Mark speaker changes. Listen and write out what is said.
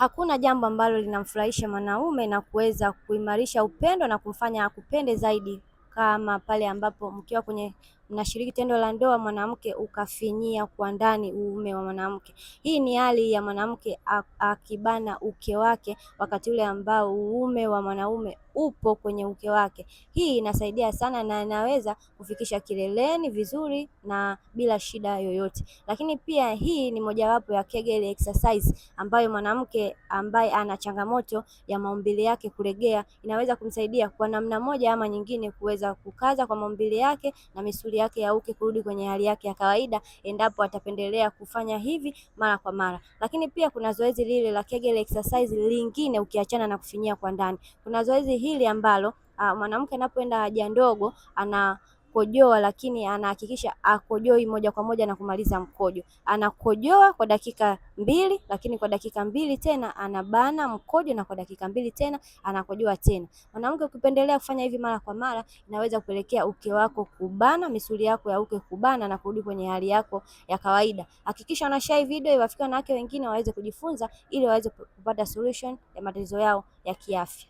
Speaker 1: Hakuna jambo ambalo linamfurahisha mwanaume na kuweza kuimarisha upendo na kumfanya akupende zaidi kama pale ambapo mkiwa mnashiriki tendo la ndoa, mwanamke ukafinyia kwa ndani uume wa mwanamke. Hii ni hali ya mwanamke akibana uke wake wakati ule ambao uume wa mwanaume upo kwenye uke wake. Hii inasaidia sana na inaweza kufikisha kileleni vizuri na bila shida yoyote. Lakini pia hii ni mojawapo ya Kegel exercise ambayo mwanamke ambaye ana changamoto ya maumbile yake kulegea inaweza kumsaidia kwa namna moja ama nyingine kuweza kukaza kwa maumbile yake na misuli yake ya uke kurudi kwenye hali yake ya kawaida, endapo atapendelea kufanya hivi mara kwa mara. Lakini pia kuna zoezi lile la Kegel exercise lingine, ukiachana na kufinyia kwa ndani, kuna zoezi hili ambalo mwanamke anapoenda haja ndogo anakojoa, lakini anahakikisha akojoi moja kwa moja na kumaliza mkojo. Anakojoa kwa dakika 2, lakini kwa dakika 2 tena anabana mkojo, na kwa dakika 2 tena anakojoa tena. Mwanamke ukipendelea kufanya hivi mara kwa mara, inaweza kupelekea uke wako kubana, misuli yako ya uke kubana na kurudi kwenye hali yako ya kawaida. Hakikisha unashare video iwafikie wanawake wengine waweze kujifunza, ili waweze kupata solution ya matatizo yao ya kiafya.